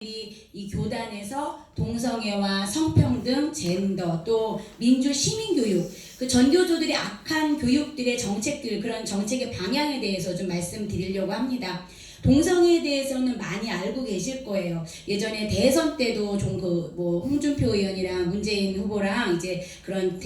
이 교단에서 동성애와 성평등, 젠더, 또 민주 시민교육, 그 전교조들의 악한 교육들의 정책들, 그런 정책의 방향에 대해서 좀 말씀드리려고 합니다. 동성애에 대해서는 많이 알고 계실 거예요. 예전에 대선 때도 좀 홍준표 의원이랑 문재인 후보랑 이제 그런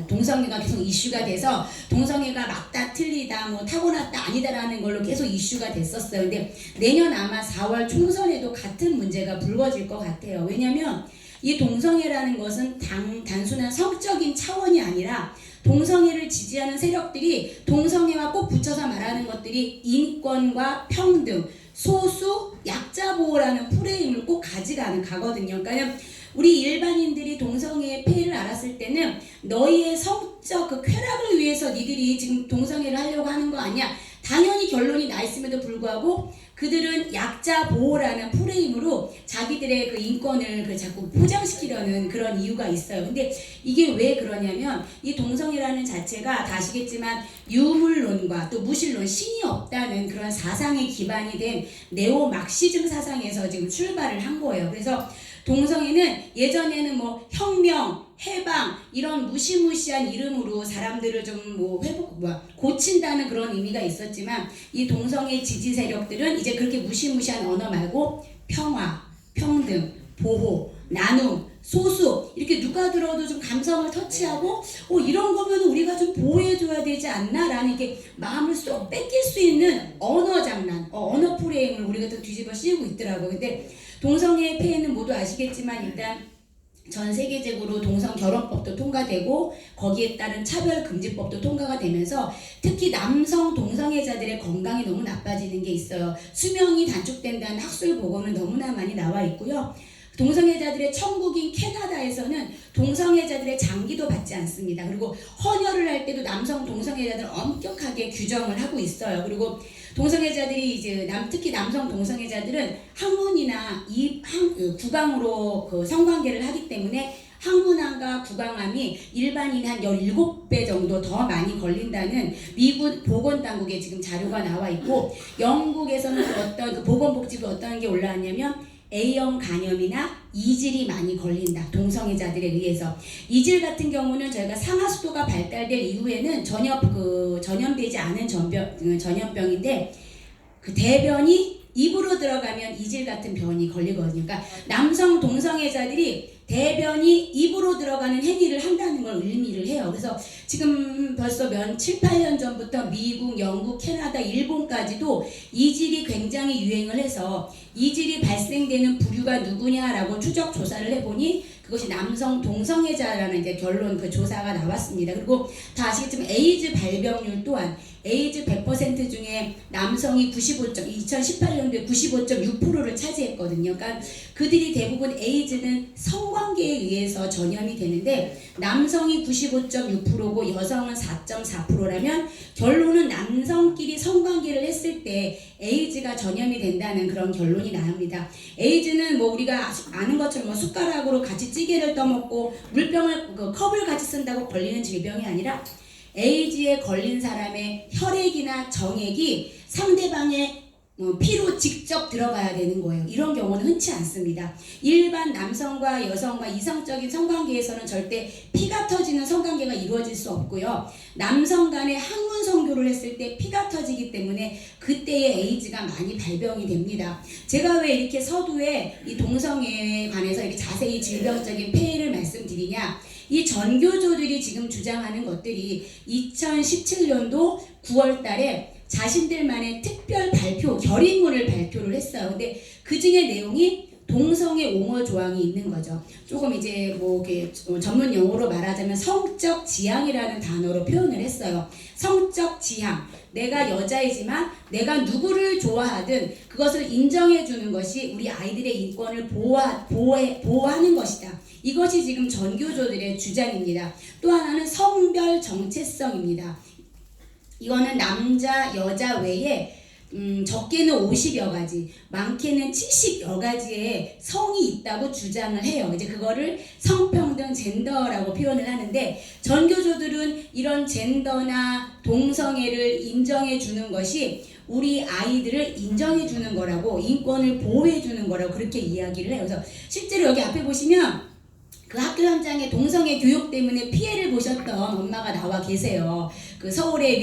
동성애가 계속 이슈가 돼서 동성애가 맞다 틀리다 뭐 타고났다 아니다라는 걸로 계속 이슈가 됐었어요. 근데 내년 아마 4월 총선에도 같은 문제가 불거질 것 같아요. 왜냐면 이 동성애라는 것은 단순한 성적인 차원이 아니라 동성애를 지지하는 세력들이 동성애와 꼭 붙여서 말하는 것들이 인권과 평등, 소수, 약자 보호라는 프레임을 꼭 가거든요. 그러니까 우리 일반인들이 동성애의 폐해를 알았을 때는 너희의 성적 그 쾌락을 위해서 니들이 지금 동성애를 하려고 하는 거 아니야. 당연히 결론이 나 있음에도 불구하고 그들은 약자 보호라는 프레임으로 자기들의 그 인권을 자꾸 포장시키려는 그런 이유가 있어요. 근데 이게 왜 그러냐면 이 동성애라는 자체가 다 아시겠지만 유물론과 또 무신론, 신이 없다는 그런 사상에 기반이 된 네오 막시즘 사상에서 지금 출발을 한 거예요. 그래서 동성애는 예전에는 뭐 혁명, 해방 이런 무시무시한 이름으로 사람들을 좀 고친다는 그런 의미가 있었지만 이 동성애 지지 세력들은 이제 그렇게 무시무시한 언어 말고 평화, 평등, 보호, 나눔, 소수 이렇게 누가 들어도 좀 감성을 터치하고 이런 거면 우리가 좀 보호해줘야 되지 않나 라는 이렇게 마음을 쏙 뺏길 수 있는 언어 장난, 언어 프레임을 우리가 또 뒤집어 씌우고 있더라고요. 근데 동성애의 폐해는 모두 아시겠지만 일단 전 세계적으로 동성 결혼법도 통과되고 거기에 따른 차별금지법도 통과가 되면서 특히 남성 동성애자들의 건강이 너무 나빠지는 게 있어요. 수명이 단축된다는 학술 보고는 너무나 많이 나와 있고요. 동성애자들의 천국인 캐나다에서는 동성애자들의 장기도 받지 않습니다. 그리고 헌혈을 할 때도 남성 동성애자들 엄격하게 규정을 하고 있어요. 그리고 동성애자들이 이제 특히 남성 동성애자들은 항문이나 구강으로 그 성관계를 하기 때문에 항문암과 구강암이 일반인의 한 17배 정도 더 많이 걸린다는 미국 보건당국의 지금 자료가 나와 있고 영국에서는 어떤 그 보건복지부 어떤 게 올라왔냐면 A형 간염이나 이질이 많이 걸린다. 동성애자들에 의해서. 이질 같은 경우는 저희가 상하수도가 발달될 이후에는 전염되지 않은 전염병인데 그 대변이 입으로 들어가면 이질 같은 병이 걸리거든요. 그러니까 남성 동성애자들이 대변이 입으로 들어가는 행위를 한다는 걸 의미를 해요. 그래서 지금 벌써 7, 8년 전부터 미국, 영국, 캐나다, 일본까지도 이질이 굉장히 유행을 해서 이질이 발생되는 부류가 누구냐라고 추적 조사를 해보니 그것이 남성 동성애자라는 이제 결론 그 조사가 나왔습니다. 그리고 다 아시겠지만 에이즈 발병률 또한 에이즈 100% 중에 남성이 2018년도에 95.6%를 차지했거든요. 그러니까 그들이 대부분 에이즈는 성관계에 의해서 전염이 되는데 남성이 95.6%고 여성은 4.4%라면 결론은 남성끼리 성관계를 했을 때 에이즈가 전염이 된다는 그런 결론이 나옵니다. 에이즈는 우리가 아는 것처럼 숟가락으로 같이 찌개를 떠먹고 물병을 컵을 같이 쓴다고 걸리는 질병이 아니라 에이즈에 걸린 사람의 혈액이나 정액이 상대방의 피로 직접 들어가야 되는 거예요. 이런 경우는 흔치 않습니다. 일반 남성과 여성과 이성적인 성관계에서는 절대 피가 터지는 성관계가 이루어질 수 없고요. 남성 간의 항문 성교를 했을 때 피가 터지기 때문에 그때의 에이즈가 많이 발병이 됩니다. 제가 왜 이렇게 서두에 이 동성애에 관해서 이렇게 자세히 질병적인 폐해를 말씀드리냐? 이 전교조들이 지금 주장하는 것들이 2017년도 9월 달에 자신들만의 특별 발표, 결의문을 발표를 했어요. 근데 그 중에 내용이 동성애 옹호 조항이 있는 거죠. 조금 이제 이렇게 전문 용어로 말하자면 성적 지향이라는 단어로 표현을 했어요. 성적 지향. 내가 여자이지만 내가 누구를 좋아하든 그것을 인정해 주는 것이 우리 아이들의 인권을 보호하는 것이다. 이것이 지금 전교조들의 주장입니다. 또 하나는 성별 정체성입니다. 이거는 남자, 여자 외에 적게는 50여 가지, 많게는 70여 가지의 성이 있다고 주장을 해요. 이제 그거를 성평등 젠더라고 표현을 하는데 전교조들은 이런 젠더나 동성애를 인정해 주는 것이 우리 아이들을 인정해 주는 거라고, 인권을 보호해 주는 거라고 그렇게 이야기를 해요. 그래서 실제로 여기 앞에 보시면 그 학교 현장의 동성애 교육 때문에 피해를 보셨던 엄마가 나와 계세요. 그 서울의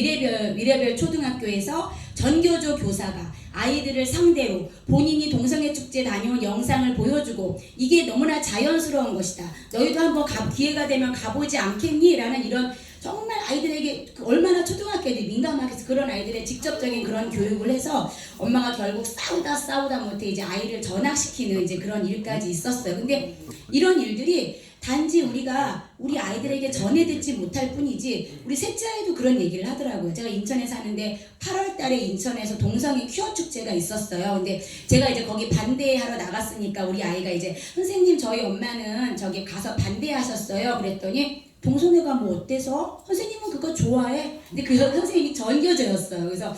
미래별 초등학교에서 전교조 교사가 아이들을 상대로 본인이 동성애 축제 다녀온 영상을 보여주고 이게 너무나 자연스러운 것이다. 너희도 한번 기회가 되면 가보지 않겠니? 라는 이런 정말 아이들에게 얼마나 초등학교들이 민감하겠어. 그런 아이들의 직접적인 그런 교육을 해서 엄마가 결국 싸우다 못해 이제 아이를 전학시키는 이제 그런 일까지 있었어요. 근데 이런 일들이 단지 우리가 우리 아이들에게 전해 듣지 못할 뿐이지, 우리 셋째 아이도 그런 얘기를 하더라고요. 제가 인천에 사는데 8월 달에 인천에서 동성애 퀴어 축제가 있었어요. 근데 제가 이제 거기 반대하러 나갔으니까 우리 아이가 이제 선생님 저희 엄마는 저기 가서 반대하셨어요. 그랬더니 동성애가 뭐 어때서? 선생님은 그거 좋아해? 근데 그 선생님이 전교조였어요. 그래서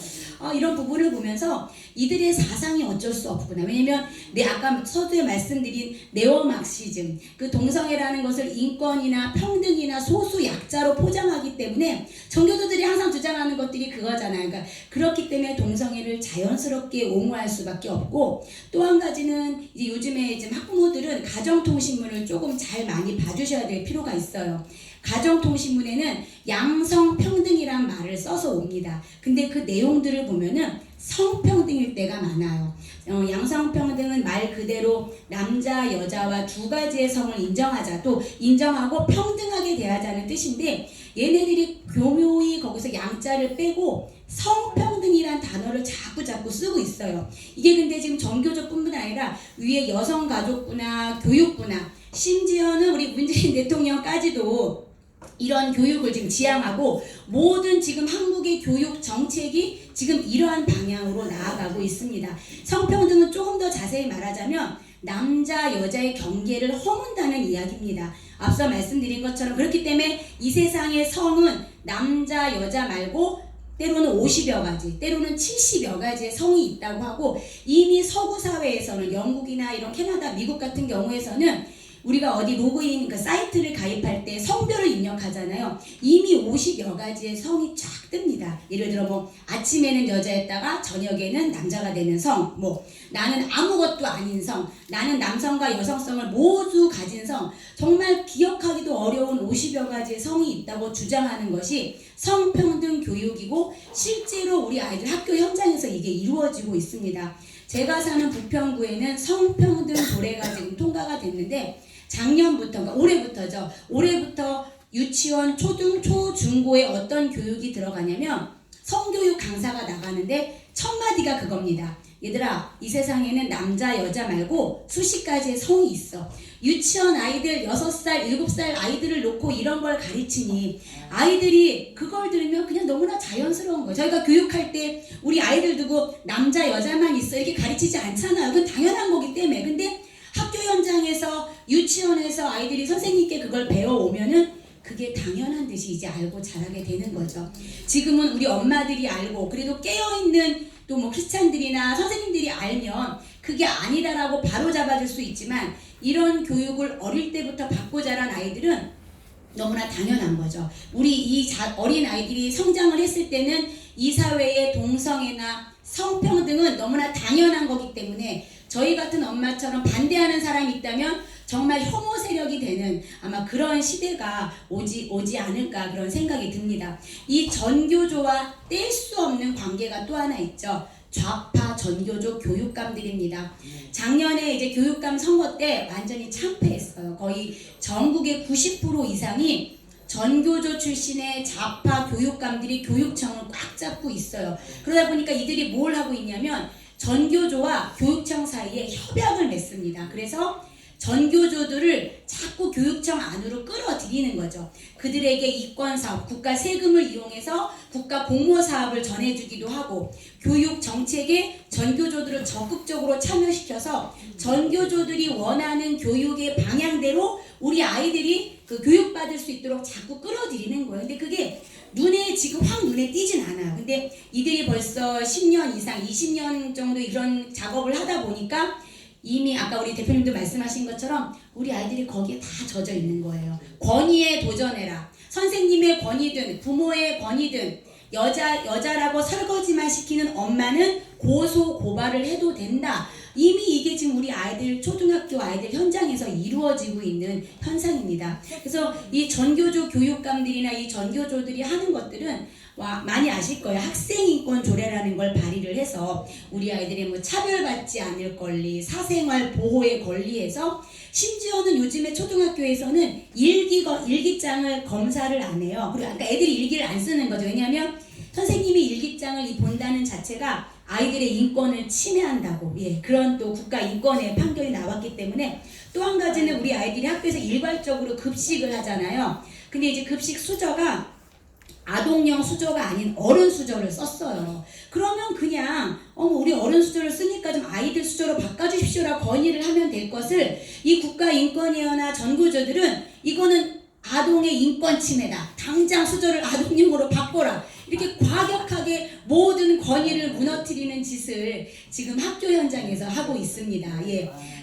이런 부분을 보면서 이들의 사상이 어쩔 수 없구나. 왜냐면 아까 서두에 말씀드린 네오막시즘, 그 동성애라는 것을 인권이나 평등이나 소수 약자로 포장하기 때문에 전교조들이 항상 주장하는 것들이 그거잖아요. 그러니까 그렇기 때문에 동성애를 자연스럽게 옹호할 수밖에 없고, 또 한 가지는 이제 요즘에 지금 학부모들은 가정통신문을 조금 잘 많이 봐주셔야 될 필요가 있어요. 가정통신문에는 양성평등이란 말을 써서 옵니다. 근데 그 내용들을 보면은 성평등일 때가 많아요. 양성평등은 말 그대로 남자 여자와 두 가지의 성을 인정하자, 또 인정하고 평등하게 대하자는 뜻인데, 얘네들이 교묘히 거기서 양자를 빼고 성평등이란 단어를 자꾸 쓰고 있어요. 이게 근데 지금 전교조뿐만 아니라 위에 여성가족부나 교육부나 심지어는 우리 문재인 대통령까지도 이런 교육을 지금 지향하고, 모든 지금 한국의 교육 정책이 지금 이러한 방향으로 나아가고 있습니다. 성평등은 조금 더 자세히 말하자면 남자 여자의 경계를 허문다는 이야기입니다. 앞서 말씀드린 것처럼 그렇기 때문에 이 세상의 성은 남자 여자 말고 때로는 50여 가지, 때로는 70여 가지의 성이 있다고 하고, 이미 서구 사회에서는 영국이나 이런 캐나다, 미국 같은 경우에서는 우리가 어디 로그인 그 사이트를 가입할 때 성별을 입력하잖아요. 이미 50여 가지의 성이 쫙 뜹니다. 예를 들어 뭐 아침에는 여자였다가 저녁에는 남자가 되는 성, 뭐 나는 아무것도 아닌 성, 나는 남성과 여성성을 모두 가진 성, 정말 기억하기도 어려운 50여 가지의 성이 있다고 주장하는 것이 성평등 교육이고, 실제로 우리 아이들 학교 현장에서 이게 이루어지고 있습니다. 제가 사는 부평구에는 성평등 도래가 지금 통과가 됐는데, 작년부터, 그러니까 올해부터 유치원, 초등, 초, 중고에 어떤 교육이 들어가냐면 성교육 강사가 나가는데 첫 마디가 그겁니다. 얘들아, 이 세상에는 남자, 여자 말고 수십 가지의 성이 있어. 유치원 아이들 6살, 7살 아이들을 놓고 이런 걸 가르치니 아이들이 그걸 들으면 그냥 너무나 자연스러운 거예요. 저희가 교육할 때 우리 아이들 두고 남자, 여자만 있어 이렇게 가르치지 않잖아요. 그건 당연한 거기 때문에. 근데 학교 현장에서, 유치원에서 아이들이 선생님께 그걸 배워오면은 그게 당연한 듯이 이제 알고 자라게 되는 거죠. 지금은 우리 엄마들이 알고, 그래도 깨어있는 또 뭐 크리스찬들이나 선생님들이 알면 그게 아니다라고 바로 잡아줄 수 있지만, 이런 교육을 어릴 때부터 받고 자란 아이들은 너무나 당연한 거죠. 우리 이 어린 아이들이 성장을 했을 때는 이 사회의 동성애나 성평등은 너무나 당연한 거기 때문에, 저희 같은 엄마처럼 반대하는 사람이 있다면 정말 혐오 세력이 되는 아마 그런 시대가 오지 않을까 그런 생각이 듭니다. 이 전교조와 뗄 수 없는 관계가 또 하나 있죠. 좌파 전교조 교육감들입니다. 작년에 이제 교육감 선거 때 완전히 참패했어요. 거의 전국의 90% 이상이 전교조 출신의 좌파 교육감들이 교육청을 꽉 잡고 있어요. 그러다 보니까 이들이 뭘 하고 있냐면 전교조와 교육청 사이에 협약을 맺습니다. 그래서 전교조들을 자꾸 교육청 안으로 끌어들이는 거죠. 그들에게 이권사업, 국가 세금을 이용해서 국가 공모 사업을 전해주기도 하고, 교육 정책에 전교조들을 적극적으로 참여시켜서 전교조들이 원하는 교육의 방향대로 우리 아이들이 그 교육받을 수 있도록 자꾸 끌어들이는 거예요. 근데 그게 지금 확 눈에 띄진 않아요. 근데 이들이 벌써 10년 이상, 20년 정도 이런 작업을 하다 보니까 이미 아까 우리 대표님도 말씀하신 것처럼 우리 아이들이 거기에 다 젖어 있는 거예요. 권위에 도전해라. 선생님의 권위든 부모의 권위든 여자라고 설거지만 시키는 엄마는 고소 고발을 해도 된다. 이미 이게 지금 우리 아이들 초등학교 아이들 현장에서 이루어지고 있는 현상입니다. 그래서 이 전교조 교육감들이나 이 전교조들이 하는 것들은 많이 아실 거예요. 학생인권 조례라는 걸 발의를 해서 우리 아이들의 뭐 차별받지 않을 권리, 사생활 보호의 권리에서 심지어는 요즘에 초등학교에서는 일기장을 검사를 안 해요. 그리고 그러니까 애들이 일기를 안 쓰는 거죠. 왜냐하면 선생님이 일기장을 본다는 자체가 아이들의 인권을 침해한다고, 그런 또 국가 인권의 판결이 나왔기 때문에 또 한 가지는 우리 아이들이 학교에서 일괄적으로 급식을 하잖아요. 근데 이제 급식 수저가 아동용 수저가 아닌 어른 수저를 썼어요. 그러면 그냥 우리 어른 수저를 쓰니까 좀 아이들 수저로 바꿔주십시오라고 건의를 하면 될 것을 이 국가인권위원회나 전교조들은 이거는 아동의 인권 침해다. 당장 수저를 아동용으로 바꿔라. 이렇게 과격하게 모든 권위를 무너뜨리는 짓을 지금 학교 현장에서 하고 있습니다.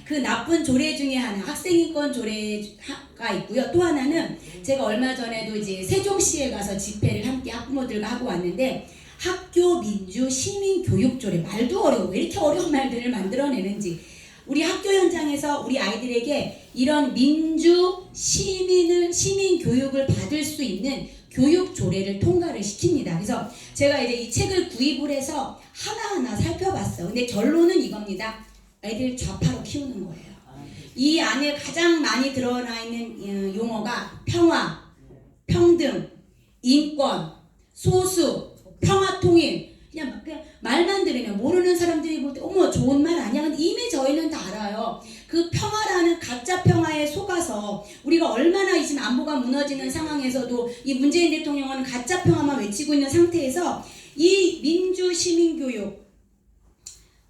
그 나쁜 조례 중에 하나, 학생인권 조례가 있고요. 또 하나는 제가 얼마 전에도 이제 세종시에 가서 집회를 함께 학부모들과 하고 왔는데 학교 민주 시민 교육 조례. 말도 어려워. 왜 이렇게 어려운 말들을 만들어내는지. 우리 학교 현장에서 우리 아이들에게 이런 민주 시민 교육을 받을 수 있는 교육 조례를 통과를 시킵니다. 그래서 제가 이제 이 책을 구입을 해서 하나하나 살펴봤어요. 근데 결론은 이겁니다. 아이들 좌파로 키우는 거예요. 이 안에 가장 많이 들어나 있는 용어가 평화, 평등, 인권, 소수, 평화통일. 그냥 말만 들으면 모르는 사람들이 볼 때 어머 좋은 말 아니야? 근데 이미 저희는 다 알아요. 그 평화라는 가짜 평화에 속아서 우리가 얼마나 지금 안보가 무너지는 상황에서도 이 문재인 대통령은 가짜 평화만 외치고 있는 상태에서 이 민주 시민교육,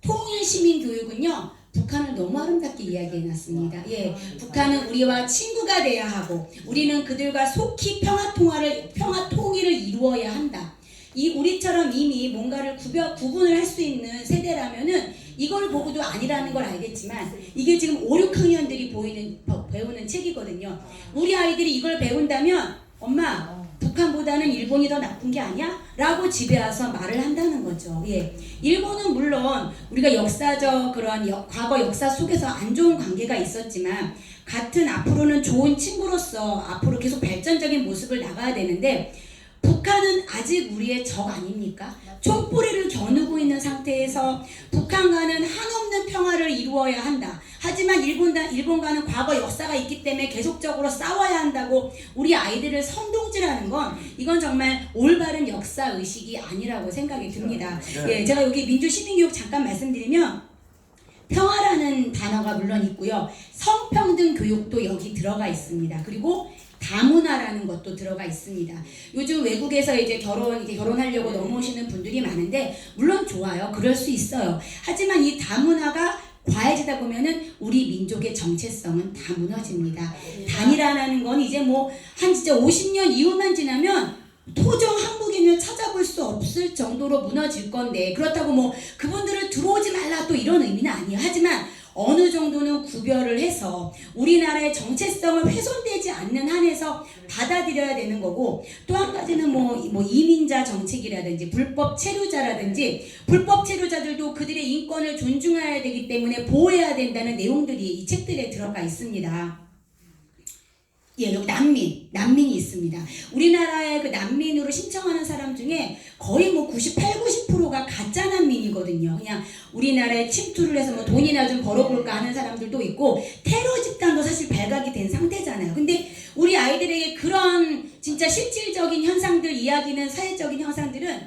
통일 시민교육은요 북한을 너무 아름답게 이야기해놨습니다. 북한은 우리와 친구가 돼야 하고 우리는 그들과 속히 평화 통일을 이루어야 한다. 이 우리처럼 이미 뭔가를 구분을 할 수 있는 세대라면은 이걸 보고도 아니라는 걸 알겠지만 이게 지금 5, 6학년들이 배우는 책이거든요. 우리 아이들이 이걸 배운다면 엄마 북한보다는 일본이 더 나쁜 게 아니야? 라고 집에 와서 말을 한다는 거죠. 일본은 물론 우리가 역사적 그런 과거 역사 속에서 안 좋은 관계가 있었지만 같은 앞으로는 좋은 친구로서 앞으로 계속 발전적인 모습을 나가야 되는데 북한은 아직 우리의 적 아닙니까? 촛불이를 겨누고 있는 상태에서 북한과는 한없는 평화를 이루어야 한다. 하지만 일본과는 과거 역사가 있기 때문에 계속적으로 싸워야 한다고 우리 아이들을 선동질하는 건 이건 정말 올바른 역사 의식이 아니라고 생각이 듭니다. 제가 여기 민주시민교육 잠깐 말씀드리면 평화라는 단어가 물론 있고요. 성평등 교육도 여기 들어가 있습니다. 그리고 다문화라는 것도 들어가 있습니다. 요즘 외국에서 이제 결혼하려고 넘어오시는 분들이 많은데 물론 좋아요. 그럴 수 있어요. 하지만 이 다문화가 과해지다 보면은 우리 민족의 정체성은 다 무너집니다. 단일화라는 건 이제 진짜 50년 이후만 지나면 토종 한국인을 찾아볼 수 없을 정도로 무너질 건데 그렇다고 그분들을 들어오지 말라 또 이런 의미는 아니에요. 하지만 어느 정도는 구별을 해서 우리나라의 정체성을 훼손되지 않는 한에서 받아들여야 되는 거고 또 한 가지는 이민자 정책이라든지 불법 체류자라든지 불법 체류자들도 그들의 인권을 존중해야 되기 때문에 보호해야 된다는 내용들이 이 책들에 들어가 있습니다. 여기 난민이 있습니다. 우리나라의 그 난민으로 신청하는 사람 중에 거의 98, 90%가 가짜 난민이거든요. 그냥 우리나라에 침투를 해서 돈이나 좀 벌어볼까 하는 사람들도 있고 테러 집단도 사실 발각이 된 상태잖아요. 근데 우리 아이들에게 그런 진짜 실질적인 현상들 이야기는 사회적인 형상들은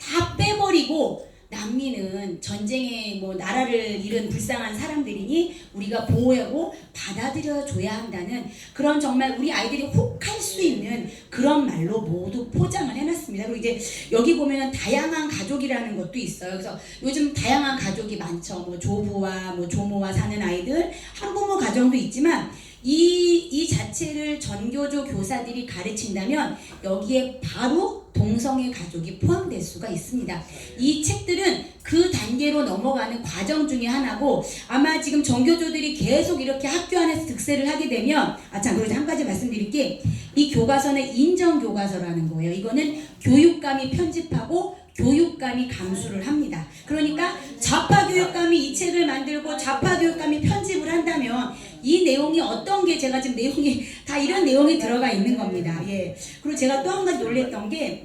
다 빼버리고 난민은 전쟁에 나라를 잃은 불쌍한 사람들이니 우리가 보호하고 받아들여줘야 한다는 그런 정말 우리 아이들이 혹할 수 있는 그런 말로 모두 포장을 해놨습니다. 그리고 이제 여기 보면은 다양한 가족이라는 것도 있어요. 그래서 요즘 다양한 가족이 많죠. 조부와 조모와 사는 아이들, 한부모 가정도 있지만 이 자체를 전교조 교사들이 가르친다면 여기에 바로 동성애 가족이 포함될 수가 있습니다. 이 책들은 그 단계로 넘어가는 과정 중에 하나고, 아마 지금 전교조들이 계속 이렇게 학교 안에서 득세를 하게 되면, 참, 그리고 한 가지 말씀드릴게, 이 교과서는 인정교과서라는 거예요. 이거는 교육감이 편집하고 교육감이 감수를 합니다. 그러니까 좌파 교육감이 이 책을 만들고 좌파 교육감이 편집을 한다면 이 내용이 어떤 게, 제가 지금 내용이 다 이런 내용이 들어가 있는 겁니다. 예. 그리고 제가 또 한 가지 놀랬던 게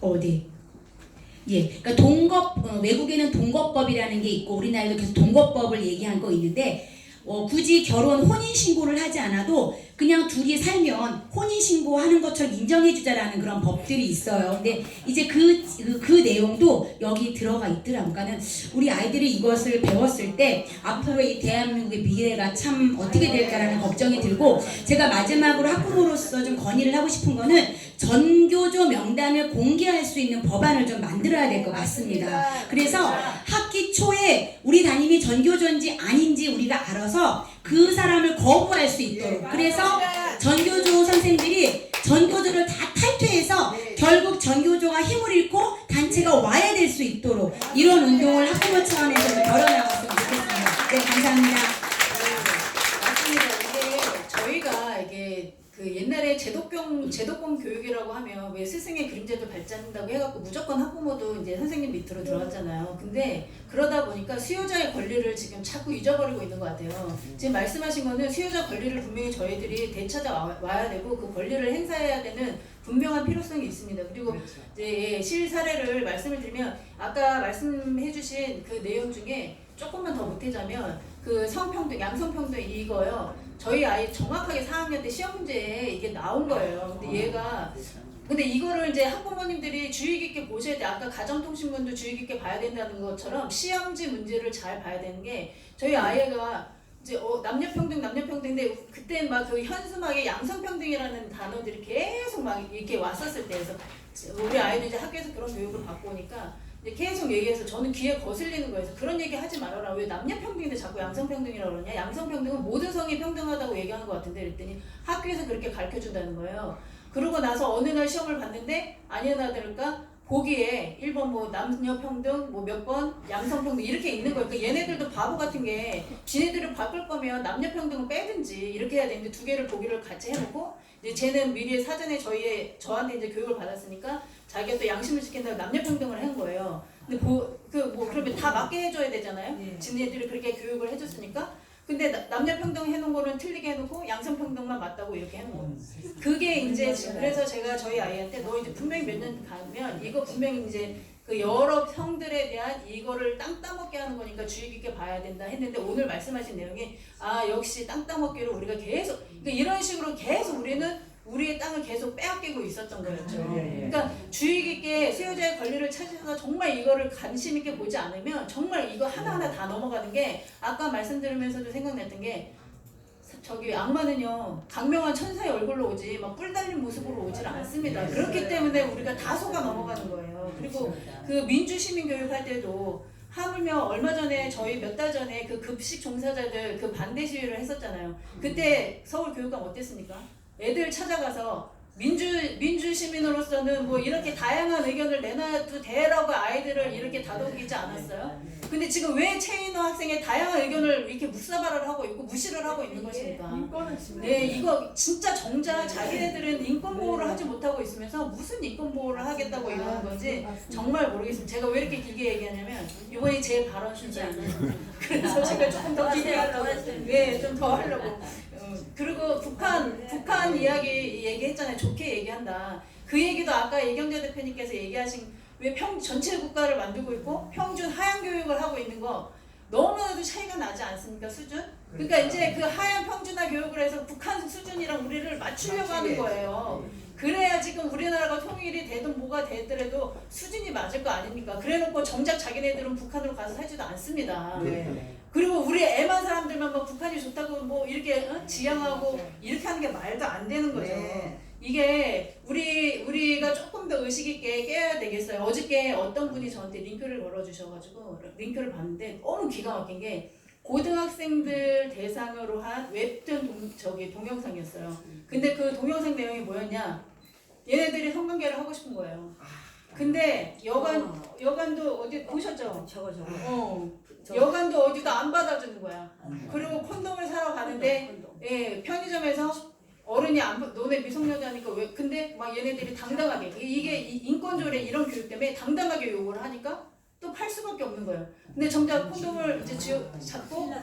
어디? 예, 그러니까 외국에는 동거법이라는 게 있고 우리나라에도 계속 동거법을 얘기한 거 있는데, 굳이 결혼 혼인신고를 하지 않아도 그냥 둘이 살면 혼인신고하는 것처럼 인정해주자라는 그런 법들이 있어요. 근데 이제 그 내용도 여기 들어가 있더라고요. 그러니까 우리 아이들이 이것을 배웠을 때 앞으로 이 대한민국의 미래가 참 어떻게 될까라는 걱정이 들고, 제가 마지막으로 학부모로서 좀 건의를 하고 싶은 거는 전교조 명단을 공개할 수 있는 법안을 좀 만들어야 될 것 같습니다. 그래서 학기 초에 우리 담임이 전교조인지 아닌지 우리가 알아서 그 사람을 거부할 수 있도록, 그래서 전교조 선생들이 전교조를 다 탈퇴해서 결국 전교조가 힘을 잃고 단체가 와야 될 수 있도록 이런 운동을 학부모 차원에서 좀 벌여나갔으면 좋겠습니다. 네, 감사합니다. 맞습니다. 이게 저희가 이게 그 옛날에 제도권 교육이라고 하면 왜 스승의 그림자도 밟지 않는다고 해갖고 무조건 학부모도 이제 선생님 밑으로 들어갔잖아요. 근데 그러다 보니까 수요자의 권리를 지금 자꾸 잊어버리고 있는 것 같아요. 지금 말씀하신 거는 수요자 권리를 분명히 저희들이 되찾아와야 되고 그 권리를 행사해야 되는 분명한 필요성이 있습니다. 그리고 이제 실사례를 말씀을 드리면 아까 말씀해주신 그 내용 중에 조금만 더 보태자면 그 성평등, 양성평등 이거요. 저희 아이 정확하게 4학년 때 시험 문제에 이게 나온 거예요. 근데 이거를 이제 학부모님들이 주의 깊게 보셔야 돼. 아까 가정통신문도 주의 깊게 봐야 된다는 것처럼 시험지 문제를 잘 봐야 되는 게, 저희 아이가 이제 남녀평등인데 그때 막 그 현수막에 양성평등이라는 단어들이 계속 막 이렇게 왔었을 때에서 우리 아이도 이제 학교에서 그런 교육을 받고 오니까 이제 계속 얘기해서 저는 귀에 거슬리는 거예요. 그런 얘기 하지 말아라. 왜 남녀평등인데 자꾸 양성평등이라고 그러냐. 양성평등은 모든 성이 평등하다고 얘기하는 것 같은데 그랬더니 학교에서 그렇게 가르쳐준다는 거예요. 그러고 나서 어느 날 시험을 봤는데 아니나 다를까 보기에 1번 뭐 남녀평등 뭐 몇 번 양성평등 이렇게 있는 거예요. 그러니까 얘네들도 바보 같은 게 지네들을 바꿀 거면 남녀평등을 빼든지 이렇게 해야 되는데 두 개를 보기를 같이 해놓고 이제 쟤는 미리 사전에 저한테 이제 교육을 받았으니까 자기가 또 양심을 지킨다고 남녀평등을 한 거예요. 근데 그러면 다 맞게 해줘야 되잖아요. 지네들이 그렇게 교육을 해줬으니까. 근데 남녀평등 해놓은 거는 틀리게 해놓고 양성평등만 맞다고 이렇게 해놓은 거예요. 그게 이제 그래서 제가 저희 아이한테 너 이제 분명히 몇 년 가면 이거 분명히 이제 그 여러 형들에 대한 이거를 땅 따먹게 하는 거니까 주의 깊게 봐야 된다 했는데, 오늘 말씀하신 내용이 역시 땅 따먹기를 우리가 계속 그러니까 이런 식으로 계속 우리의 땅을 계속 빼앗기고 있었던 거였죠. 그러니까 주의 깊게 수요자의 권리를 찾아서 정말 이거를 관심 있게 보지 않으면 정말 이거 하나하나 다 넘어가는 게, 아까 말씀드리면서도 생각났던 게, 저기 악마는요 강명한 천사의 얼굴로 오지 막 뿔 달린 모습으로 오질 않습니다. 그렇기 때문에 우리가 다 속아 넘어가는 거예요. 그리고 그 민주시민 교육할 때도 하물며 얼마 전에 저희 몇 달 전에 그 급식 종사자들 그 반대 시위를 했었잖아요. 그때 서울교육감 어땠습니까? 애들 찾아가서 민주 시민으로서는 뭐 이렇게 다양한 의견을 내놔도 되라고 아이들을 이렇게 다독이지 않았어요? 근데 지금 왜 최인호 학생의 다양한 의견을 이렇게 묵사발을 하고 있고 무시를 하고 있는 것입니까? 네, 이거 진짜 정작 자기네들은 인권 보호를 하지 못하고 있으면서 무슨 인권 보호를 하겠다고 이러는 건지 정말 모르겠습니다. 제가 왜 이렇게 길게 얘기하냐면 이번에 제 발언 순서예요. 그래서 제가 조금 더 길게 하려고, 네, 좀 더 하려고. 그리고 북한 이야기 얘기했잖아요. 좋게 얘기한다. 그 얘기도 아까 이경재 대표님께서 얘기하신 왜 전체 국가를 만들고 있고 평준 하향 교육을 하고 있는 거 너무나도 차이가 나지 않습니까? 수준? 그러니까 이제 그 하향 평준화 교육을 해서 북한 수준이랑 우리를 맞추려고 하는 거예요. 그래야 지금 우리나라가 통일이 되든 뭐가 되더라도 수준이 맞을 거 아닙니까? 그래놓고 정작 자기네들은 북한으로 가서 살지도 않습니다. 그리고 우리 애만 사람들만 막 북한이 좋다고 뭐 이렇게 지향하고 이렇게 하는 게 말도 안 되는 거죠. 이게 우리가 조금 더 의식 있게 깨야 되겠어요. 어저께 어떤 분이 저한테 링크를 걸어주셔가지고 링크를 봤는데 너무 기가 막힌 게 고등학생들 대상으로 한 웹툰 동영상이었어요. 근데 그 동영상 내용이 뭐였냐? 얘네들이 성관계를 하고 싶은 거예요. 근데 여관도 어디 보셨죠? 저거. 여관도 어디도 안 받아주는 거야. 그리고 콘돔을 사러 가는데 예, 편의점에서 어른이 너네 미성년자니까 왜? 근데 막 얘네들이 당당하게 이게 인권조례 이런 교육 때문에 당당하게 요구를 하니까 또 팔 수밖에 없는 거예요. 근데 정작 콘돔을 이제 잡고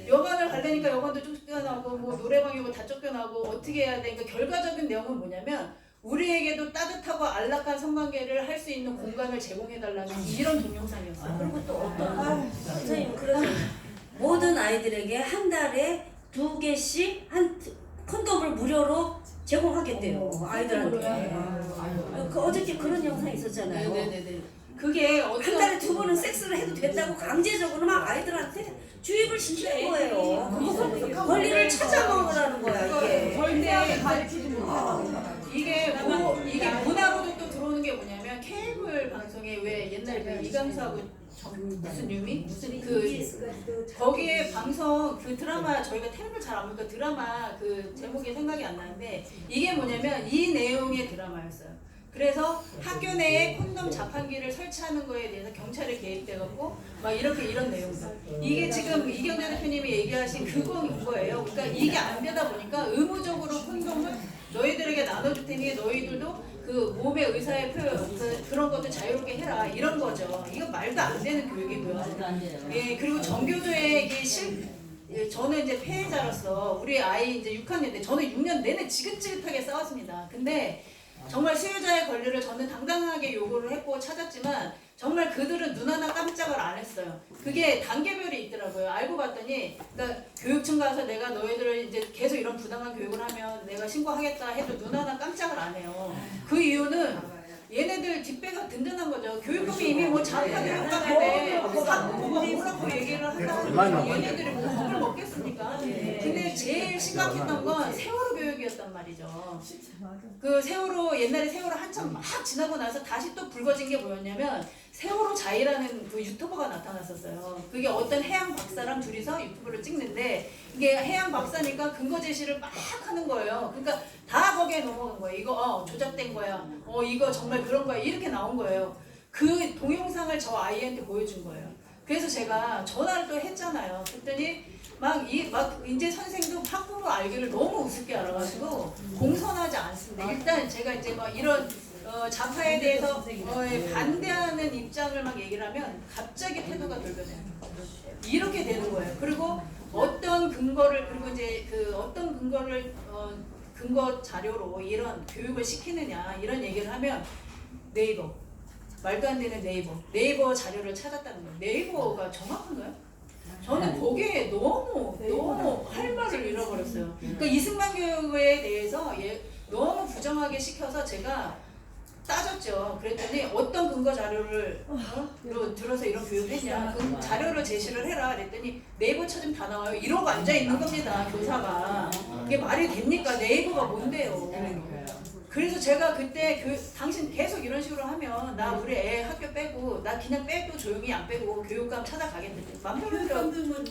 여관을 가려니까 여관도 쫓겨나고 뭐 노래방이고 다 쫓겨나고 어떻게 해야 돼? 그러니까 결과적인 내용은 뭐냐면 우리에게도 따뜻하고 안락한 성관계를 할 수 있는 공간을 제공해달라는 이런 동영상이었어요. 그리고 또 어떤 선생님 그래서 모든 아이들에게 한 달에 2개씩 한 콘돔을 무료로 제공하겠대요. 아이들한테. 그 어저께 그런 영상 있었잖아요. 네네네. 그게 한 달에 2번은 섹스를 해도 된다고 강제적으로 막 아이들한테 주입을 시키는 거예요. 그거 권리를 찾아 먹으라는 거야 이게. 근데 이게 문화로도 또 들어오는 게 뭐냐면 케이블 방송에 왜 옛날에 그 이강수하고 무슨 유미 무슨 거기에 방송 그 드라마 저희가 텔레비를 잘 안 보니까 드라마 그 제목이 생각이 안 나는데 이게 뭐냐면 이 내용의 드라마였어요. 그래서 학교 내에 콘돔 자판기를 설치하는 거에 대해서 경찰이 개입돼갖고 막 이런 내용들. 이게 지금 이경재 대표님이 얘기하신 그거인 거예요. 그러니까 이게 안 되다 보니까 의무적으로 콘돔을 너희들에게 나눠줄 테니 너희들도 그 몸의 의사의 표현 그런 것도 자유롭게 해라 이런 거죠. 이거 말도 안 되는 교육이고요. 예, 그리고 정교조의 저는 이제 폐해자로서 우리 아이 이제 6학년 때 저는 6년 내내 지긋지긋하게 싸웠습니다. 근데 정말 수요자의 권리를 저는 당당하게 요구를 했고 찾았지만 정말 그들은 눈 하나 깜짝을 안 했어요. 그게 단계별이 있더라고요. 알고 봤더니 그러니까 교육청 가서 내가 너희들을 이제 계속 이런 부당한 교육을 하면 내가 신고하겠다 해도 눈 하나 깜짝을 안 해요. 그 이유는 얘네들 뒷배가 든든한 거죠. 교육감이 이미 뭐 자파 교육감인데 뭐라고 얘기를 한다고 얘네들이 뭐 겁을 먹겠습니까? 근데 제일 심각했던 건 세월호 교육이었단 말이죠. 그 세월호 옛날에 세월호 한참 막 지나고 나서 다시 또 불거진 게 뭐였냐면 세월호 자이라는 그 유튜버가 나타났었어요. 그게 어떤 해양 박사랑 둘이서 유튜브를 찍는데 이게 해양 박사니까 근거 제시를 막 하는 거예요. 그러니까 다 거기에 넘어간 거예요. 이거 조작된 거야. 이거 정말 그런 거야. 이렇게 나온 거예요. 그 동영상을 저 아이한테 보여준 거예요. 그래서 제가 전화를 또 했잖아요. 그랬더니 막 이제 선생도 학부모 알기를 너무 우습게 알아가지고 공손하지 않습니다. 일단 제가 이제 막 이런 자파에 대해서 반대하는 입장을 막 얘기를 하면 갑자기 태도가 돌변해요. 이렇게 되는 거예요. 그리고 어떤 근거를 그리고 이제 어떤 근거를 근거 자료로 이런 교육을 시키느냐 이런 얘기를 하면 네이버 말도 안 되는 네이버 자료를 찾았다는 거예요. 네이버가 정확한가요? 저는 거기에 너무 할 말을 잃어버렸어요. 그러니까 이승만 교육에 대해서 너무 부정하게 시켜서 제가 따졌죠. 그랬더니 어떤 근거 자료를 들어서 이런 교육을 했냐. 그 자료를 제시를 해라. 그랬더니 네이버 찾으면 다 나와요. 이러고 앉아있는 겁니다. 교사가. 이게 말이 됩니까? 네이버가 뭔데요. 그래서 제가 그때 당신 계속 이런 식으로 하면 나 우리 애 학교 빼고 나 그냥 빼도 조용히 안 빼고 교육감 찾아가겠는데 맘대로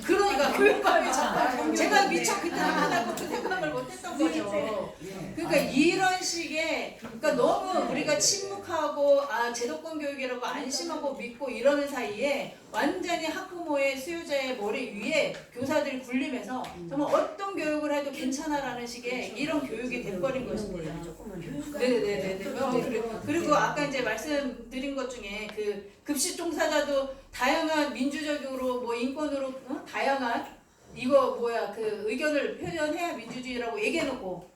그러니까 교육감이 제가 미처 그때 안 것도 생각을 못했던 거죠. 그러니까 이런 식의 그러니까 너무 우리가 침묵하고 제도권 교육이라고 안심하고 믿고 이러는 사이에 완전히 학부모의 수요자의 머리 위에 교사들이 굴리면서 정말 어떤 교육을 해도 괜찮아라는 식의 이런 교육이 돼버린 것입니다. 네네네. 그리고 아까 이제 말씀드린 것 중에 그 급식 종사자도 다양한 민주적으로 뭐 인권으로 다양한 이거 그 의견을 표현해야 민주주의라고 얘기해놓고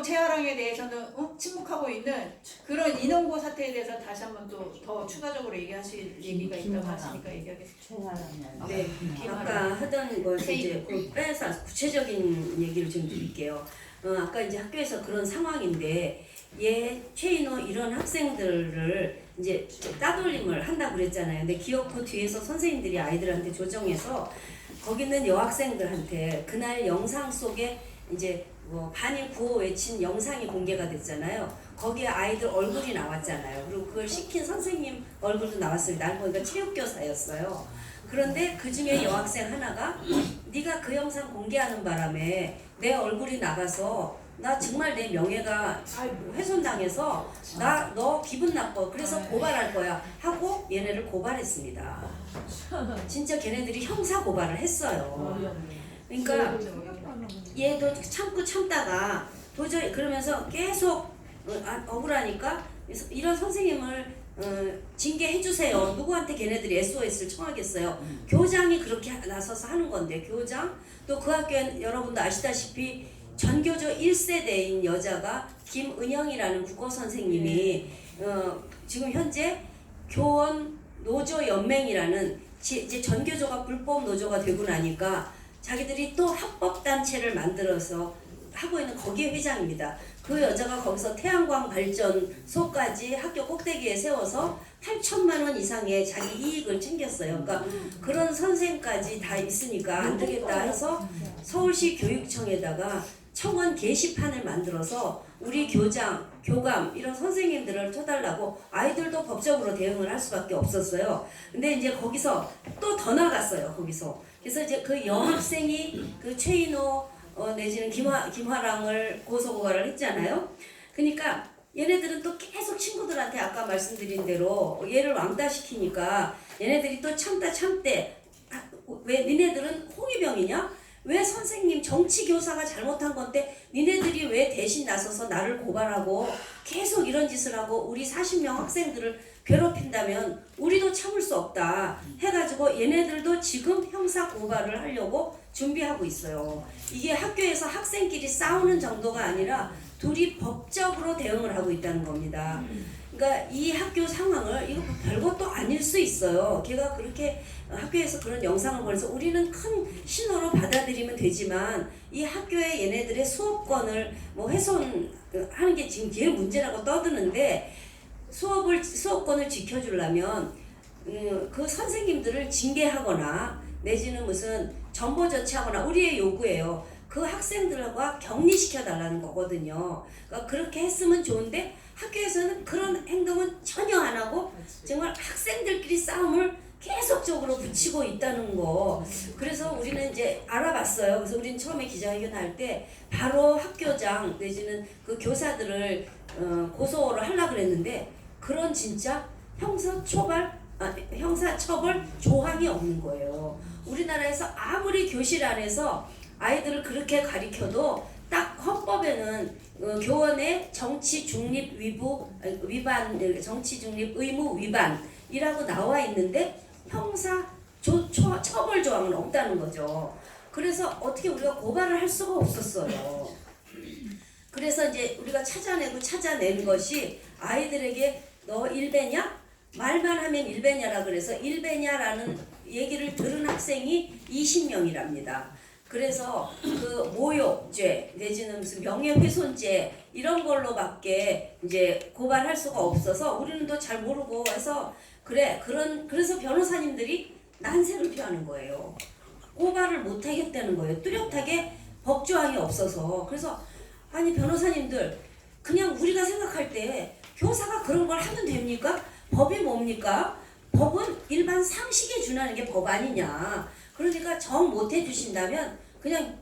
최하랑에 대해서는 침묵하고 있는 그런 인원고 사태에 대해서 다시 한번 또 더 추가적으로 얘기하실 얘기가 있다고 하시니까 얘기하겠습니다. 네. 아까 하던 것을 이제 빼서 구체적인 얘기를 좀 드릴게요. 아까 이제 학교에서 그런 상황인데 최인호 이런 학생들을 이제 따돌림을 한다고 그랬잖아요. 근데 기어코 뒤에서 선생님들이 아이들한테 조정해서 거기 있는 여학생들한테 그날 영상 속에 이제 반일 구호 외친 영상이 공개가 됐잖아요. 거기에 아이들 얼굴이 나왔잖아요. 그리고 그걸 시킨 선생님 얼굴도 나왔어요. 날 보니까 체육교사였어요. 그런데 그 중에 여학생 하나가 네가 그 영상 공개하는 바람에 내 얼굴이 나가서 나 정말 내 명예가 훼손당해서 나 너 기분 나빠. 그래서 고발할 거야 하고 얘네를 고발했습니다. 진짜 걔네들이 형사 고발을 했어요. 그러니까 얘도 참고 참다가 도저히 그러면서 계속 억울하니까 이런 선생님을 징계해 주세요. 누구한테 걔네들이 SOS를 청하겠어요. 교장이 그렇게 나서서 하는 건데 교장 또 그 학교엔 여러분도 아시다시피 전교조 1세대인 여자가 김은영이라는 국어 선생님이 지금 현재 교원 노조 연맹이라는 이제 전교조가 불법 노조가 되고 나니까 자기들이 또 합법 단체를 만들어서 하고 있는 거기에 회장입니다. 그 여자가 거기서 태양광 발전소까지 학교 꼭대기에 세워서 8천만 원 이상의 자기 이익을 챙겼어요. 그러니까 그런 선생까지 다 있으니까 안 되겠다 해서 서울시 교육청에다가 청원 게시판을 만들어서 우리 교장, 교감 이런 선생님들을 쳐달라고 아이들도 법적으로 대응을 할 수밖에 없었어요. 근데 이제 거기서 또 더 나갔어요. 거기서. 그래서 이제 그 여학생이 그 최인호 내지는 김화랑을 고소고발을 했잖아요. 그러니까 얘네들은 또 계속 친구들한테 아까 말씀드린 대로 얘를 왕따시키니까 얘네들이 또 참대. 왜 니네들은 홍위병이냐? 왜 선생님 정치교사가 잘못한 건데 니네들이 왜 대신 나서서 나를 고발하고 계속 이런 짓을 하고 우리 40명 학생들을 괴롭힌다면 우리도 참을 수 없다 해가지고 얘네들도 지금 형사 고발을 하려고 준비하고 있어요. 이게 학교에서 학생끼리 싸우는 정도가 아니라 둘이 법적으로 대응을 하고 있다는 겁니다. 그러니까 이 학교 상황을 이거 별것도 아닐 수 있어요. 걔가 그렇게 학교에서 그런 영상을 보내서 우리는 큰 신호로 받아들이면 되지만 이 학교에 얘네들의 수업권을 뭐 훼손하는 게 지금 제일 문제라고 떠드는데 수업권을 지켜주려면 그 선생님들을 징계하거나 내지는 무슨 전보 조치하거나 우리의 요구예요. 그 학생들과 격리시켜 달라는 거거든요. 그러니까 그렇게 했으면 좋은데 학교에서는 그런 행동은 전혀 안 하고 정말 학생들끼리 싸움을 계속적으로 붙이고 있다는 거. 그래서 우리는 이제 알아봤어요. 그래서 우리는 처음에 기자회견 할 때 바로 학교장 내지는 그 교사들을 고소를 하려고 그랬는데 그런 진짜 형사처벌 조항이 없는 거예요. 우리나라에서 아무리 교실 안에서 아이들을 그렇게 가리켜도 딱 헌법에는 교원의 정치 중립 정치 중립 의무 위반이라고 나와 있는데 형사 처벌 조항은 없다는 거죠. 그래서 어떻게 우리가 고발을 할 수가 없었어요. 그래서 이제 우리가 찾아낸 것이 아이들에게 너 일배냐? 말만 하면 일배냐라 그래서 일배냐라는 얘기를 들은 학생이 20명이랍니다. 그래서 그 모욕죄 내지는 무슨 명예훼손죄 이런 걸로밖에 이제 고발할 수가 없어서 우리는 또 잘 모르고 해서 그래서 변호사님들이 난색을 표하는 거예요. 고발을 못 하겠다는 거예요. 뚜렷하게 법조항이 없어서. 그래서 아니 변호사님들 그냥 우리가 생각할 때 교사가 그런 걸 하면 됩니까? 법이 뭡니까? 법은 일반 상식에 준하는 게 법 아니냐. 그러니까 정 못 해주신다면 그냥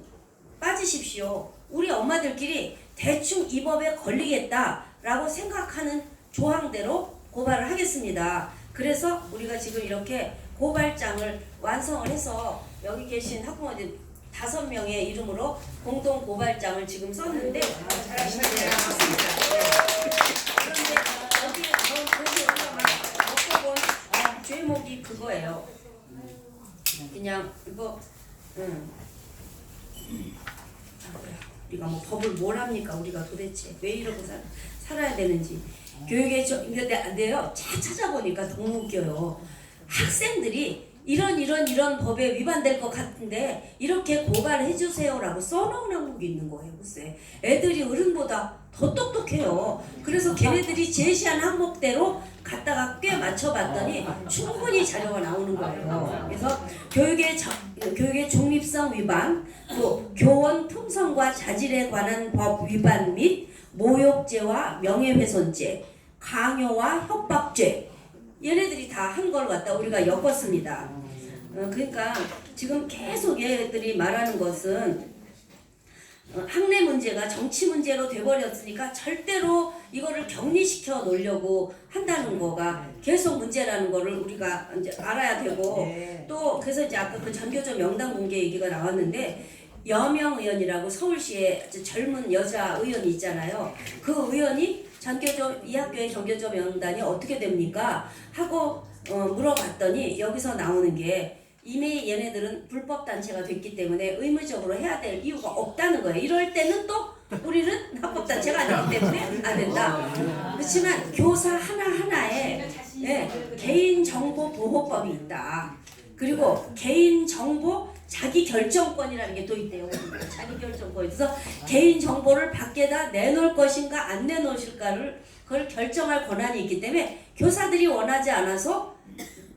빠지십시오. 우리 엄마들끼리 대충 이 법에 걸리겠다라고 생각하는 조항대로 고발을 하겠습니다. 그래서 우리가 지금 이렇게 고발장을 완성을 해서 여기 계신 학부모들 5명의 이름으로 공동 고발장을 지금 썼는데 잘하시네요. 그런데 여기에 적어본 죄목이 그거예요. 그냥 이거 우리가 뭐 법을 뭘 합니까? 우리가 도대체 왜 이러고 살아야 되는지 교육에 근데요 쫙 찾아보니까 너무 웃겨요. 학생들이 이런 법에 위반될 것 같은데 이렇게 고발해 주세요라고 써놓은 항목이 있는 거예요. 글쎄 애들이 어른보다 더 똑똑해요. 그래서 걔네들이 제시한 항목대로 갖다가 꽤 맞춰봤더니 충분히 자료가 나오는 거예요. 그래서 교육의 중립성 위반, 또 교원 품성과 자질에 관한 법 위반 및 모욕죄와 명예훼손죄, 강요와 협박죄, 얘네들이 다 한 걸 갖다 우리가 엮었습니다. 그러니까 지금 계속 얘들이 말하는 것은 학내 문제가 정치 문제로 돼버렸으니까 절대로 이거를 격리시켜 놓으려고 한다는 거가 계속 문제라는 거를 우리가 이제 알아야 되고, 또 그래서 이제 아까 그 전교조 명단 공개 얘기가 나왔는데, 여명 의원이라고 서울시에 아주 젊은 여자 의원이 있잖아요. 그 의원이 전교조 이 학교의 전교조 명단이 어떻게 됩니까? 하고 물어봤더니 여기서 나오는 게 이미 얘네들은 불법 단체가 됐기 때문에 의무적으로 해야 될 이유가 없다는 거예요. 이럴 때는 또 우리는 합법 단체가 아니기 때문에 안 된다. 그렇지만 교사 하나하나에 개인정보보호법이 있다. 그리고 개인정보 자기결정권이라는 게 또 있대요. 자기결정권. 그래서 개인정보를 밖에다 내놓을 것인가 안 내놓으실까를 그걸 결정할 권한이 있기 때문에 교사들이 원하지 않아서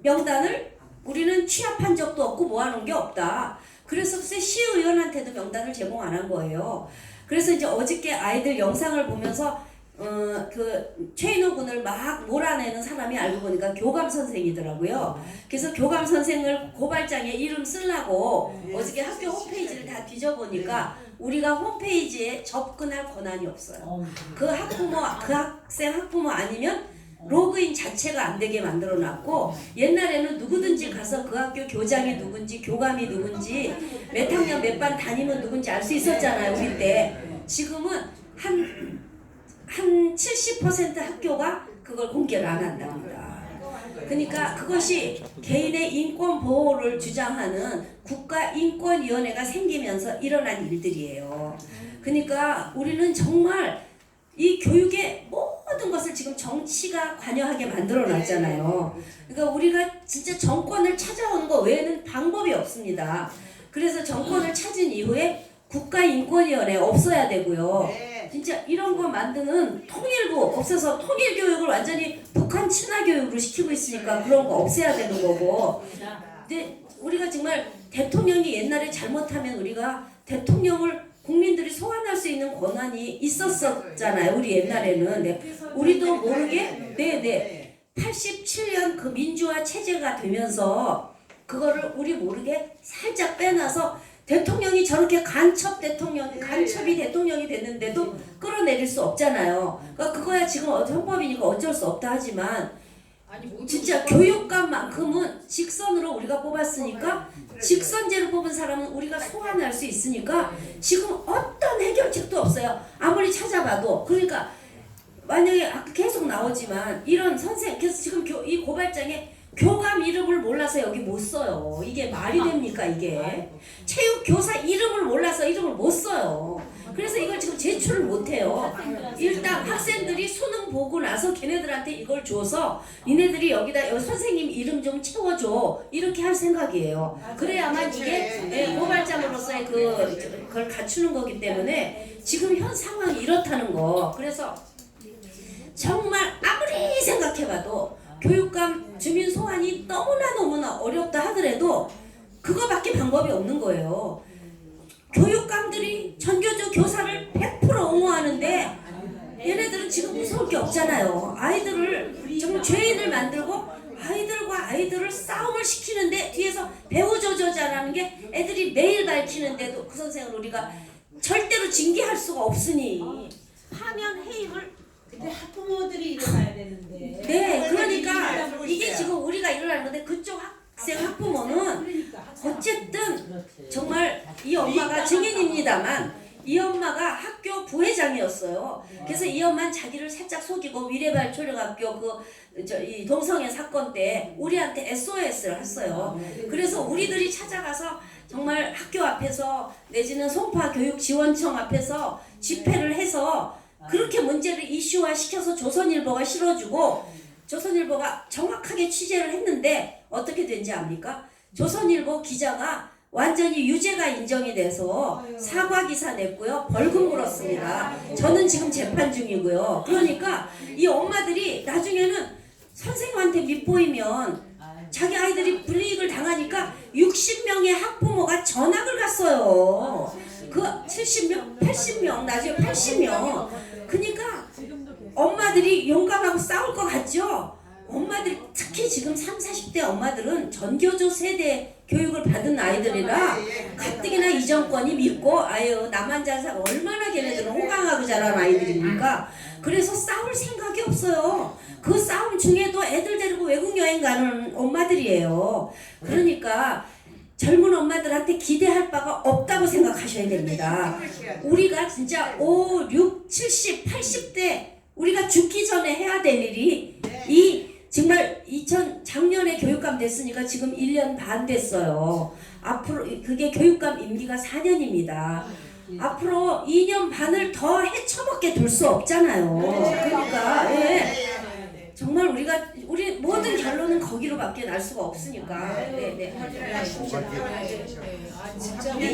명단을 우리는 취합한 적도 없고 모아놓은 게 없다. 그래서 시의원한테도 명단을 제공 안 한 거예요. 그래서 이제 어저께 아이들 영상을 보면서 그 최인호 군을 막 몰아내는 사람이 알고 보니까 교감 선생이더라고요. 그래서 교감 선생을 고발장에 이름 쓰려고 어저께 학교 홈페이지를 다 뒤져보니까 우리가 홈페이지에 접근할 권한이 없어요. 그 학생 학부모 아니면 로그인 자체가 안 되게 만들어 놨고, 옛날에는 누구든지 가서 그 학교 교장이 누군지 교감이 누군지 몇 학년 몇 반 다니면 누군지 알 수 있었잖아요 우리 때. 지금은 한 70% 학교가 그걸 공개를 안 한답니다. 그러니까 그것이 개인의 인권 보호를 주장하는 국가인권위원회가 생기면서 일어난 일들이에요. 그러니까 우리는 정말 이 교육의 모든 것을 지금 정치가 관여하게 만들어 놨잖아요. 그러니까 우리가 진짜 정권을 찾아오는 거 외에는 방법이 없습니다. 그래서 정권을 찾은 이후에 국가인권위원회 없어야 되고요. 진짜 이런 거 만드는 통일부 없어서 통일교육을 완전히 북한 친화교육으로 시키고 있으니까 그런 거 없애야 되는 거고. 근데 우리가 정말 대통령이 옛날에 잘못하면 우리가 대통령을 국민들이 소환할 수 있는 권한이 있었잖아요. 우리 옛날에는. 네. 우리도 모르게 87년 그 민주화 체제가 되면서 그거를 우리 모르게 살짝 빼놔서 대통령이 저렇게 간첩이 대통령이 됐는데도 끌어내릴 수 없잖아요. 그러니까 그거야 지금 헌법이니까 어쩔 수 없다 하지만 진짜 교육감만큼은 직선으로 우리가 뽑았으니까 직선제로 뽑은 사람은 우리가 소환할 수 있으니까 지금 어떤 해결책도 없어요. 아무리 찾아봐도. 그러니까 만약에 계속 나오지만 이런 선생 그래서 지금 이 고발장에 교감 이름을 몰라서 여기 못 써요. 이게 말이 됩니까 이게. 체육 교사 이름을 몰라서 이름을 못 써요. 그래서 이걸 지금 제출을 못 해요. 일단 학생들이 수능 보고 나서 걔네들한테 이걸 줘서 니네들이 여기다 선생님 이름 좀 채워줘 이렇게 할 생각이에요. 그래야만 이게 고발장으로서의 그걸 갖추는 거기 때문에 지금 현 상황이 이렇다는 거. 그래서 정말 아무리 생각해봐도 교육감 주민 소환이 너무나 어렵다 하더라도 그거밖에 방법이 없는 거예요. 교육감들이 전교조 교사를 100% 옹호하는데 얘네들은 지금 무서울 게 없잖아요. 아이들을 정말 죄인을 만들고 아이들을 싸움을 시키는데 뒤에서 배우조조자라는 게 애들이 매일 밝히는데도 그 선생을 우리가 절대로 징계할 수가 없으니 파면 해임을 근데 학부모들이 일어나야 되는데. 네, 그러니까 이게 지금 우리가 일어나는 건데 그쪽 학생 학부모는 어쨌든 정말 이 엄마가 증인입니다만 이 엄마가 학교 부회장이었어요. 그래서 이 엄마는 자기를 살짝 속이고 위례발 초령학교 이 동성애 사건 때 우리한테 SOS를 했어요. 그래서 우리들이 찾아가서 정말 학교 앞에서 내지는 송파 교육지원청 앞에서 집회를 해서 그렇게 문제를 이슈화 시켜서 조선일보가 실어주고 조선일보가 정확하게 취재를 했는데 어떻게 된지 압니까? 조선일보 기자가 완전히 유죄가 인정이 돼서 사과 기사 냈고요. 벌금 물었습니다. 저는 지금 재판 중이고요. 그러니까 이 엄마들이 나중에는 선생님한테 밉보이면 자기 아이들이 불이익을 당하니까 60명의 학부모가 전학을 갔어요. 그 70명, 80명, 나중에 80명. 그러니까 엄마들이 용감하고 싸울 것 같죠? 엄마들 특히 지금 30, 40대 엄마들은 전교조 세대 교육을 받은 아이들이라 가뜩이나 이 정권이 믿고 아유 나만 잘 살고 얼마나 걔네들은 호강하고 자란 아이들입니까? 그래서 싸울 생각이 없어요. 그 싸움 중에도 애들 데리고 외국 여행 가는 엄마들이에요. 그러니까 젊은 엄마들한테 기대할 바가 없다고 생각하셔야 됩니다. 우리가 진짜 5, 6, 70, 80대 우리가 죽기 전에 해야 될 일이 이 정말 작년에 교육감 됐으니까 지금 1년 반 됐어요. 앞으로 그게 교육감 임기가 4년입니다. 앞으로 2년 반을 더 헤쳐먹게 둘 수 없잖아요. 그러니까 정말 우리 모든 결론은 거기로밖에 날 수가 없으니까. 네. 진짜 네,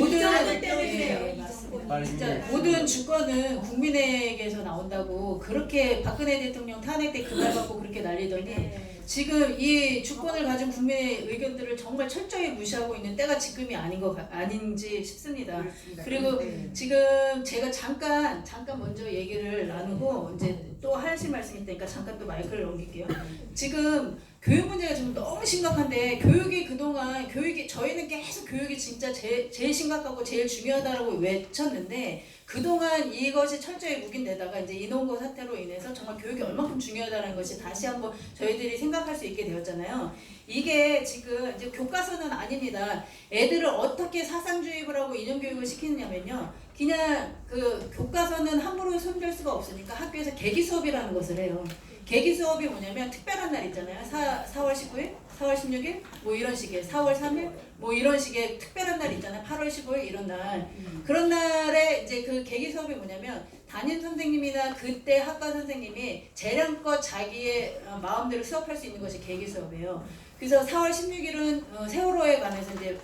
진짜 모든 주권은 국민에게서 나온다고 그렇게 박근혜 대통령 탄핵 때 그날 갖고 그렇게 날리더니 지금 이 주권을 가진 국민의 의견들을 정말 철저히 무시하고 있는 때가 지금이 아닌지 싶습니다. 그리고 지금 제가 잠깐 먼저 얘기를 나누고 이제 또 하실 말씀이 있으니까 잠깐 또 마이크를 넘길게요. 지금 교육 문제가 지금 너무 심각한데 교육이 그동안 저희는 계속 교육이 진짜 제일 심각하고 제일 중요하다고 외쳤는데 그동안 이것이 철저히 묵인되다가 이제 인원고 사태로 인해서 정말 교육이 얼마큼 중요하다는 것이 다시 한번 저희들이 생각할 수 있게 되었잖아요. 이게 지금 이제 교과서는 아닙니다. 애들을 어떻게 사상주입을 하고 이념교육을 시키느냐면요. 그냥 그 교과서는 함부로 손댈 수가 없으니까 학교에서 계기 수업이라는 것을 해요. 계기 수업이 뭐냐면 특별한 날 있잖아요. 4월 19일, 4월 16일 뭐 이런 식의 4월 3일 뭐 이런 식의 특별한 날 있잖아요. 8월 15일 이런 날. 그런 날에 이제 그 계기 수업이 뭐냐면 담임 선생님이나 그때 학과 선생님이 재량껏 자기의 마음대로 수업할 수 있는 것이 계기 수업이에요. 그래서 4월 16일은 세월호에 관해서 이제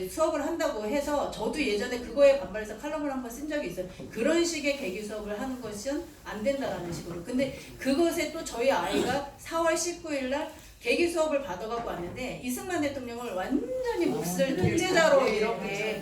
수업을 한다고 해서 저도 예전에 그거에 반발해서 칼럼을 한번 쓴 적이 있어요. 그런 식의 계기 수업을 하는 것은 안 된다라는 식으로. 근데 그것에 또 저희 아이가 4월 19일 날 계기 수업을 받아갖고 왔는데 이승만 대통령을 완전히 몫을 통제자로 이렇게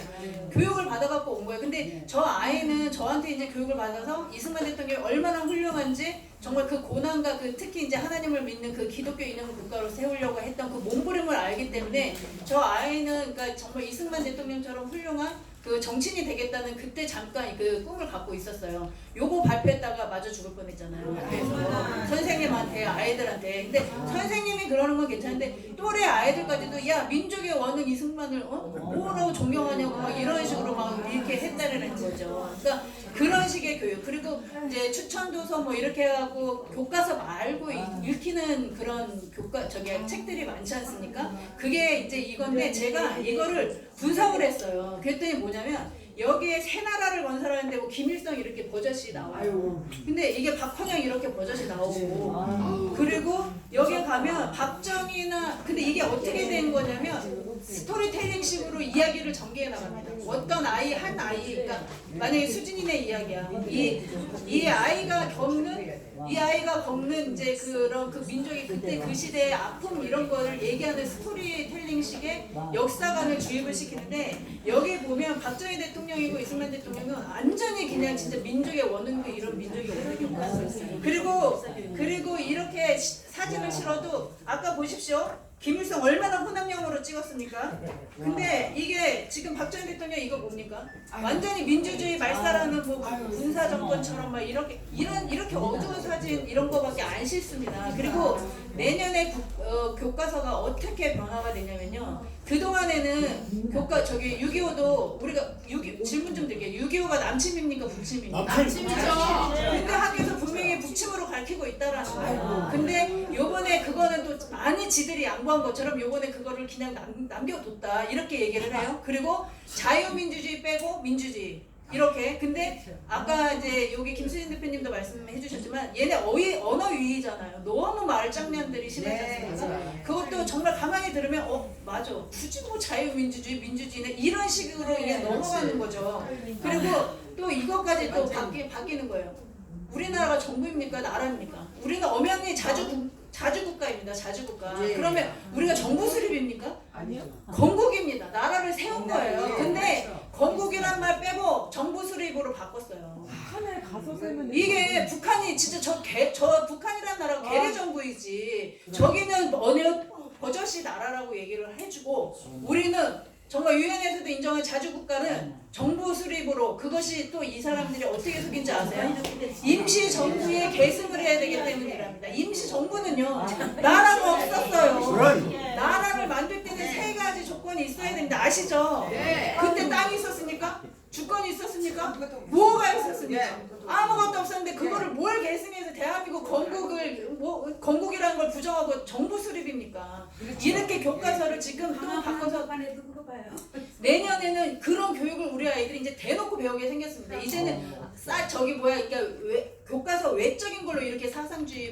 교육을 받아갖고 온 거예요. 근데 저 아이는 저한테 이제 교육을 받아서 이승만 대통령이 얼마나 훌륭한지 정말 그 고난과 그 특히 이제 하나님을 믿는 그 기독교 이념 국가로 세우려고 했던 그 몸부림을 알기 때문에 저 아이는 그러니까 정말 이승만 대통령처럼 훌륭한 그 정치인이 되겠다는 그때 잠깐 그 꿈을 갖고 있었어요. 요거 발표했다가 맞아 죽을 뻔했잖아요. 그래서 선생님한테 아이들한테. 근데 선생님이 그러는 건 괜찮은데 또래 아이들까지도 야 민족의 원흥 이승만을 뭐라고 존경하냐고 막 이런 식으로 막 이렇게 했다라는 거죠. 그러니까 그런 식의 교육. 그리고 이제 추천도서 뭐 이렇게 해갖고 교과서 말고 읽히는 그런 책들이 많지 않습니까? 그게 이제 이건데 제가 이거를 분석을 했어요. 그랬더니 뭐냐면 여기에 새 나라를 건설하는데 뭐 김일성 이렇게 버젓이 나와요. 근데 이게 박헌영 이렇게 버젓이 나오고 그리고 여기 가면 박정희나 근데 이게 어떻게 된 거냐면 스토리텔링식으로 이야기를 전개해 나갑니다. 어떤 한 아이, 그러니까 만약에 수진이네 이야기야. 이 아이가 겪는 이제 그런 그 민족이 그때 그 시대의 아픔 이런 거를 얘기하는 스토리텔링식의 역사관을 주입을 시키는데 여기 보면 박정희 대통령이고 이승만 대통령은 완전히 그냥 진짜 민족의 원흥도 이런 민족의 원흥이었어요. 그리고 이렇게 사진을 실어도 아까 보십시오. 김일성 얼마나 호남형으로 찍었습니까? 근데 이게 지금 박정희 대통령 이거 뭡니까? 완전히 민주주의 말살하는 뭐 군사 정권처럼 막 이렇게 어두운 사진 이런 거밖에 안 싫습니다. 그리고 내년에 교과서가 어떻게 변화가 되냐면요. 그동안에는 6.25도 우리가 질문 좀 드릴게요. 6.25가 남침입니까 북침입니까? 남침이죠. 근데 학교에서 분명히 북침으로 가르치고 있다라는 거예요. 근데 요번에 그거는 또 많이 지들이 양보한 것처럼 요번에 그거를 그냥 남겨뒀다 이렇게 얘기를 해요. 그리고 자유민주주의 빼고 민주주의. 이렇게. 근데 아까 이제 여기 김수진 대표님도 말씀해 주셨지만 얘네 언어 유희잖아요. 너무 말장난들이 심하지 않습니까? 그것도 정말 가만히 들으면 맞아. 굳이 뭐 자유민주주의, 민주주의는 이런 식으로 그냥 넘어가는 거죠. 그리고 또 이것까지 또 바뀌는 거예요. 우리나라가 정부입니까? 나라입니까? 우리는 엄연히 자주국가입니다. 자주국가. 그러면 우리가 정부 수립입니까? 아니요. 건국입니다. 나라를 세운 거예요. 근데 건국이란 말 빼고 정부 수립으로 바꿨어요. 북한에 가서 세면 이게 북한이 진짜 저 북한이란 나라가 괴뢰 정부이지. 저기는 어느 버젓이 나라라고 얘기를 해주고 우리는 정말 유엔에서도 인정한 자주국가는 정부 수립으로 그것이 또 이 사람들이 어떻게 속인지 아세요? 임시 정부에 계승을 해야 되기 때문이랍니다. 임시 정부는요 나라가 없었어요. 나라를 만들 때는 세 가지 조건이 있어야 됩니다. 아시죠? 그때 땅이 있었습니까? 주권이 있었습니까? 뭐가 있었습니까? 아무것도 없었는데 그거를 뭘 계승해서 대한민국 건국이라는 걸 부정하고 정부 수립입니까? 이렇게 교과서를 지금 또 바꿔서 내년에는 그런 교육을 우리 아이들이 이제 대놓고 배우게 생겼습니다. 이제는 교과서 외적인 걸로 이렇게 사상주의